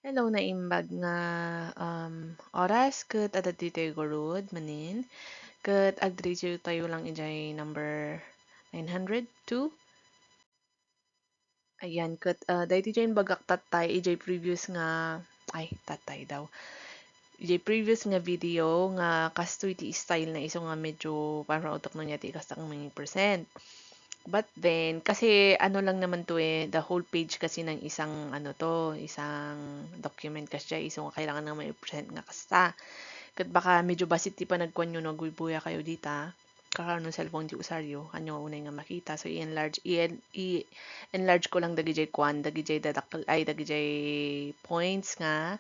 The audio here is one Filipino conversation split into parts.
Hello naimbag nga oras ket adda ditoy gurud manin ket agdiri tayo lang ijay number 902. Ayan ket dahito ijay bagak tatay ijay previous nga ay tatay daw. Ijay previous nga video nga kasto iti style na iso nga medyo parang utok no niya ti kasta ang mga percent. But then, kasi ano lang naman to the whole page kasi ng isang ano to, isang document kasi iso nga kailangan nga may present nga kasta. Kat baka medyo basit ti pa nagkuhan nyo nagwibuya kayo dita. Kakaroon ng cellphone ti usaryo, kanyo nga unay nga makita. So, i-enlarge ko lang dagijay kwan, dagijay dadakkel, ay dagijay points nga,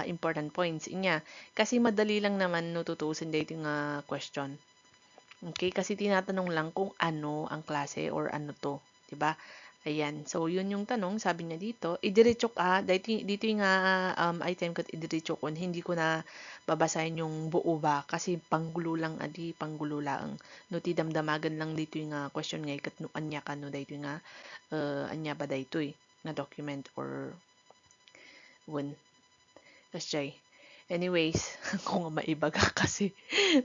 important points inya. Kasi madali lang naman no tutuusin dito nga question. Okay, kasi tinatanong lang kung ano ang klase or ano 'to, 'di ba? Ayan. So, yun yung tanong, sabi niya dito, idiretso ka, dito yung nga item ko, idiretso ko, hindi ko na babasahin yung buo ba, kasi panggulo lang, panggulo lang. No, ti damdamagan lang dito yung nga question nga, ikat no, anya ka, no, dito yung nga, anya ba dito na document or when. Kasi, anyways, kung nga maiba ka kasi,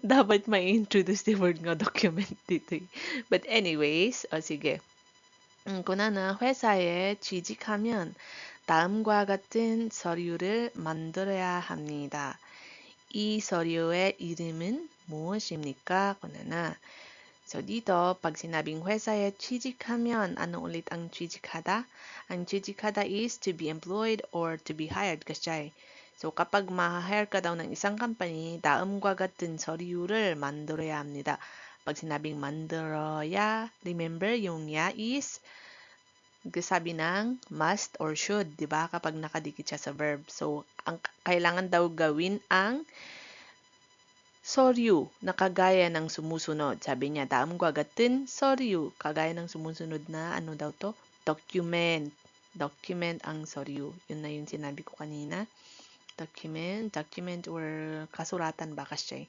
dapat ma-introduce the word nga document dito. But anyways, sige. 고나는 회사에 취직하면 다음과 같은 서류를 만들어야 합니다. 이 서류의 이름은 무엇입니까? 고나나. So dito, pag sinabing 회사에 취직하면, ano ulit ang 취직하다? Ang 취직하다 is to be employed or to be hired, kasi. So kapag ma-hire ka daw ng isang company, 다음과 같은 서류를 만들어야 합니다. Pag sinabing 만들어야, remember yung ya is nagsasabi ng must or should, 'di ba? Kapag nakadikit siya sa verb. So, ang kailangan daw gawin ang soryu na kagaya ng sumusunod. Sabi niya, daam gwagatin soryu. Kagaya ng sumusunod na ano daw to? Document. Document ang soryu. Yun na yung sinabi ko kanina. Document or kasuratan ba kasi.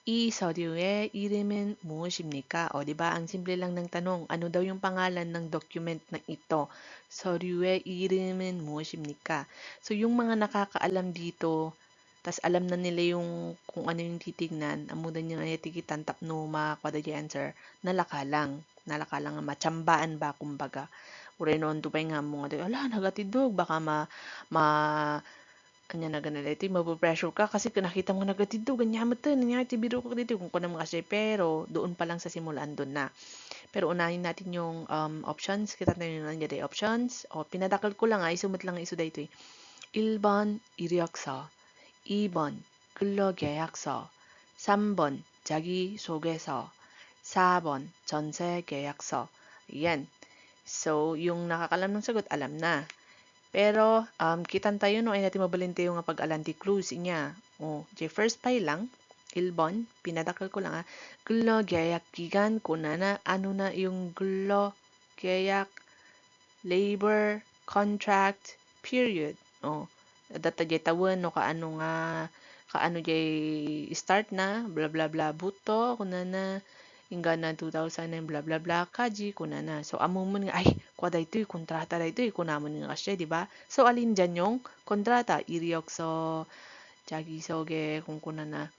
이 서류의 이름은 무엇입니까? O, di ba? Ang simple lang ng tanong, ano daw yung pangalan ng document na ito? 서류의 이름은 무엇입니까? So, yung mga nakakaalam dito, tas alam na nila yung kung ano yung titignan, amudan nyo na tikitan tapno makakwada yung answer, nalakalang. Nalakalang nga machambaan ba, kumbaga. Ure noon, tupay nga mo nga, ala, nagatidog, baka ma kanya na ganun ito, mapupressure ka kasi kung nakita mo na dito, ganyan mo ito, nangyari biro ko dito, kung kuna mo kasi, pero doon pa lang sa simulan doon na. Pero unahin natin yung options, kita tayo na nangyari options, o pinadakal ko lang ay sumut lang iso dito 1번 이력서, 2번 근로계약서, 3번 자기소개서, 4번 전세계약서. Yan. So, yung nakakalam ng sagot, alam na. Pero, kitan tayo no, ay natin mabalinte yung pag-alanti clues niya. O, first pay lang, ilbon, pinadakal ko lang Gullo, gayak, gigan, kuna na, ano na yung gullo, gayak, labor, contract, period. O, data jay tawon, no, kaano jay start na, bla bla bla, buto, kuna na, hingga na 2009 bla bla bla kaji kuna na. So amumon nga ay kwa daytoy kontrata daytoy kunamon nga kasi, di ba? So alin diyan yung kontrata 이력서 자기소개 kung kuna na.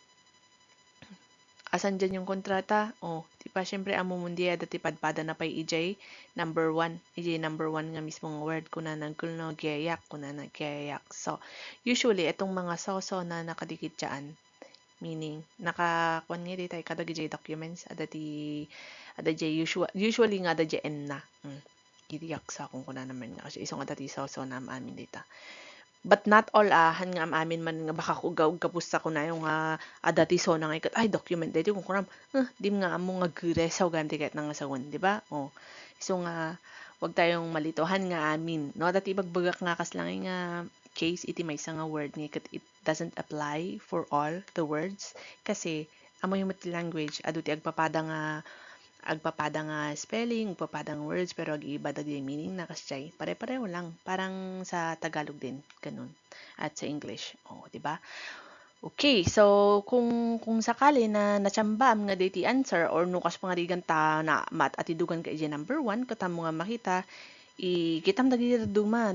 Asan dyan yung kontrata? Oh, di ba syempre amumon diya dati padpada na pay EJ number 1. EJ number 1 nga mismong word kuna na kulno gayak kuna na gayak. So usually itong mga soso na nakadikit dyan, meaning nakakuan nga di tayo kada documents ada di usually nga ada di en na itiyak sa kung kuna naman nga kasi isong ada ti so na amin dita, but not all han nga amin man nga baka kugaw kapusta ko na yung ada ti so na nga ikat ay document dito kung kunam dim nga amo nga gure sa ganti ket nga sagon, di ba? So nga wag tayong malitohan nga amin no dati bagbagak nga kas lang nga case iti may nga word nga it doesn't apply for all the words kasi amo yung language adu ti agpapada nga spelling, agpapada nga words pero ag-iba dagiti meaning na kasi pare-pareho lang parang sa Tagalog din ganun at sa English, di ba? Okay, so kung sakali na natsamba nga answer or nukas pangarigan ta na mat atidugan ka iti number 1 kata mo nga makita kitam dagi duma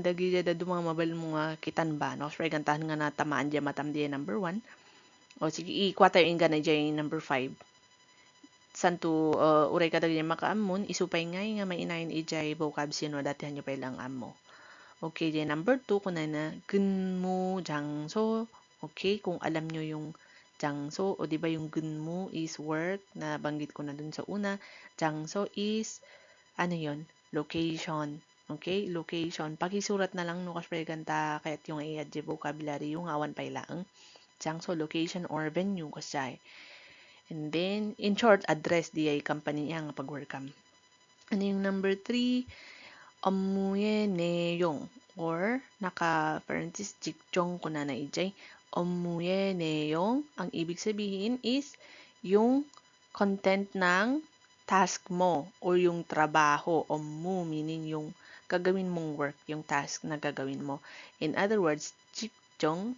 mabal mo nga kitan ba no spray gantahan nga natamaan dya matam diya number 1 o sige i-quarter in na dya number 5 santo uray ka dagi makaamon isupay nga may inayin ijay vocab sino datihan nyo pa ilang amo. Okay, then number 2 ko na 근무 장소. Okay, kung alam nyo yung 장소 o di ba yung 근무 is work na banggit ko na dun sa una. 장소 is ano yon? Location. Okay, location. Pakisurat na lang no kasi ganta kahit yung i-add vocabulary yung awan pa ilang. 장소, location or venue kasi. And then in short address di ay company yang pag-workam. Ano yung number 3? 업무의 내용 or naka-parenthesis 직종 ko na ijay. 업무의 내용, ang ibig sabihin is yung content ng task mo or yung trabaho. 업무 meaning yung gagawin mong work, yung task na gagawin mo. In other words, 직종,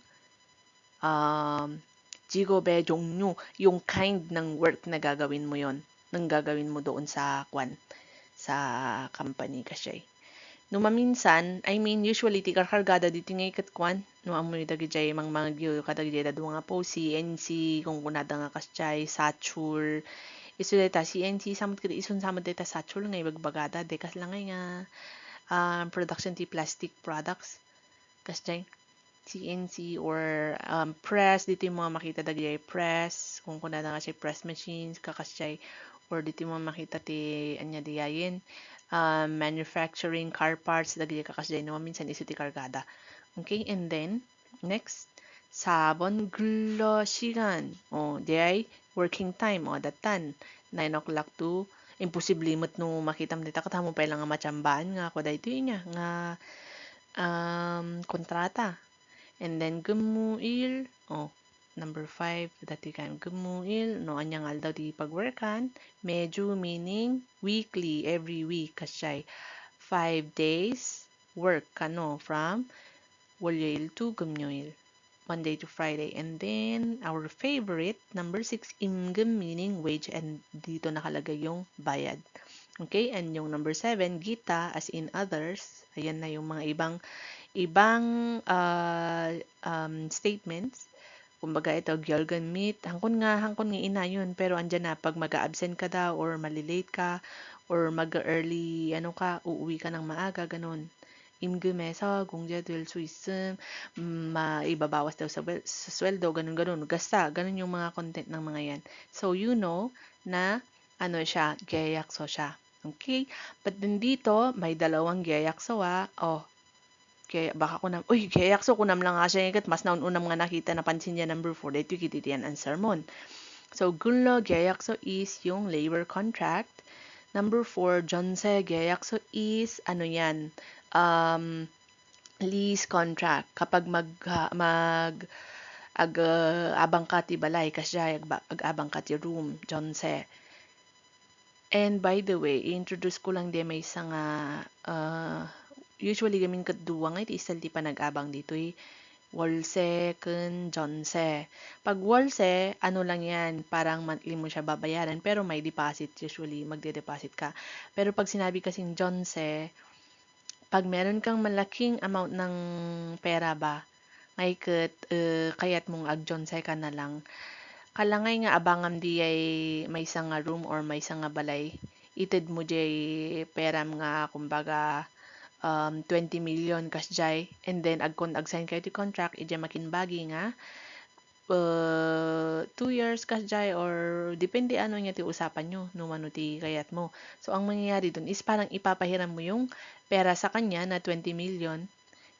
직업의 종류, yung kind ng work na gagawin mo yon, nang gagawin mo doon sa company kasi. No maminsan, I mean, usually, ti karkargada dito nga ikatkuan. No, amoy dagijay mang mga gyo, kadagijay da nga po, CNC, kung kunada nga kasyay, Satur. Isu data, CNC, samot kada isun samot data Satur, nga ibagbagada, dekas lang nga, production ti plastic products. Kasyay, CNC or press, dito yung mga makita dagijay press, kung kunada nga siya press machines, kakasyay, or dito mo makita ti anya diyayin manufacturing car parts dagiti kakasday no minsan isu ti kargada. Okay, and then next 4번 근로 시간. Day working time datan 9 o'clock to imposible limit no makita mo dita katamo pa lang nga matsambahan nga ko dayto niya nga kontrata. And then gumuil number 5, dati kayo gumuil, no, anyang aldaw di pagworkan, medyo meaning weekly, every week, kasay 5 days work, from Walyail to Gumyoil, Monday to Friday. And then, our favorite, number 6, imgum meaning wage, and dito nakalagay yung bayad. Okay, and yung number 7, gita, as in others, ayan na yung mga ibang statements. Kumbaga ito, gyalgan meet. Hangkon nga ina yun. Pero andyan na, pag mag-absent ka daw, or malilate ka, or mag-early, uuwi ka ng maaga, ganun. 임금에서 공제될 수 있음, maibabawas daw sa sweldo, ganun. Gasta, ganun yung mga content ng mga yan. So, you know na, siya, 계약서 siya. Okay? But then dito, may dalawang 계약서, kaya baka ko na, kaya ko nam lang nga siya ikat, mas naununam nga nakita na pansin niya number 4, dito kititiyan ang sermon. So, gunlo 계약서 is yung labor contract. Number 4, 전세 계약서 is, yan, lease contract. Kapag abang ka ti balay, kasi abang ka ti room, 전세. And by the way, i-introduce ko lang din may isang usually gamin kadduwa nga iti isal ti panag-abang dito wolse kun jonse. Pag wolse, lang yan, parang monthly mo siya babayaran, pero may deposit, usually magde-deposit ka. Pero pag sinabi kasing jonse, pag meron kang malaking amount ng pera ba, ngay kayat mong ag-jonse ka na lang, kalangay nga abangam di ay may isang room or may isang balay, ited mo jay peram nga, kumbaga, 20 million kasjay, and then agsign kayo ti contract ije makinbagi nga 2 years kasjay, or depende ano niya ti usapan nyo no mano ti kayat mo. So ang mangyayari dun is parang ipapahiram mo yung pera sa kanya na 20 million,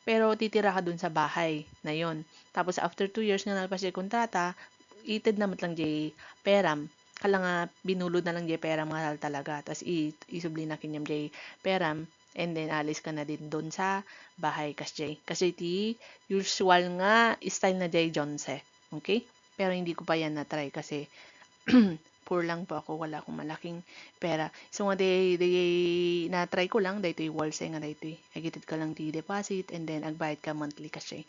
pero titira ka dun sa bahay na yon. Tapos after 2 years nga nalpas yung kontrata, ited naman lang jay peram, kala nga binulod na lang jay peram nga talaga, tapos isubli na kinyam jay peram, and then alis ka na din doon sa bahay kasi ti usual nga style na jay Jonse. Okay? Pero hindi ko pa yan na-try kasi poor lang po ako, wala akong malaking pera. So nga na-try ko lang, dahito yung walse nga dahito agited ka lang ti deposit, and then agbayad ka monthly kasi.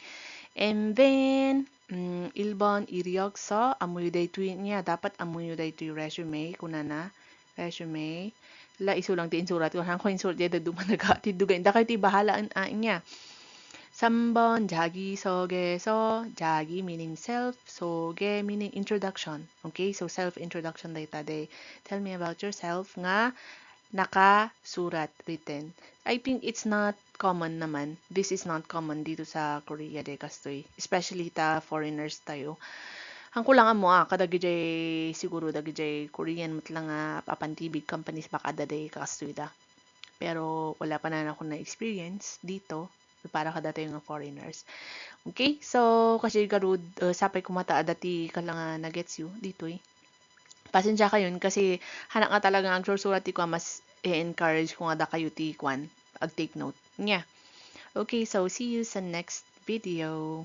And then, 1번 이력서 아무유 dayto niya, dapat amuyo dayto yung resume, kunana, resume. la isulang ti insurat ko hang ko insurat di duman nagatidugan da kay ti bahalaan niya. Sambon jagi soge so jagi meaning self, soge meaning introduction. Okay, so self introduction data day. Tell me about yourself nga nakasurat written. I think it's not common naman. This is not common dito sa Korea de kastoy. Especially ta foreigners tayo. Ang kulangan mo kadagijay siguro dagijay Korean matlang apantibig companies baka daday kastoy da. Pero wala pa na ako na experience dito para kada tayo nga foreigners. Okay? So, kasi garud, sapay kumata dati ka lang na-gets you dito eh. Pasensya kayon kasi hanak nga talaga ang sursurat ko mas i-encourage ko nga da kayo ti kwan ag take note. Yeah. Okay, so see you sa next video.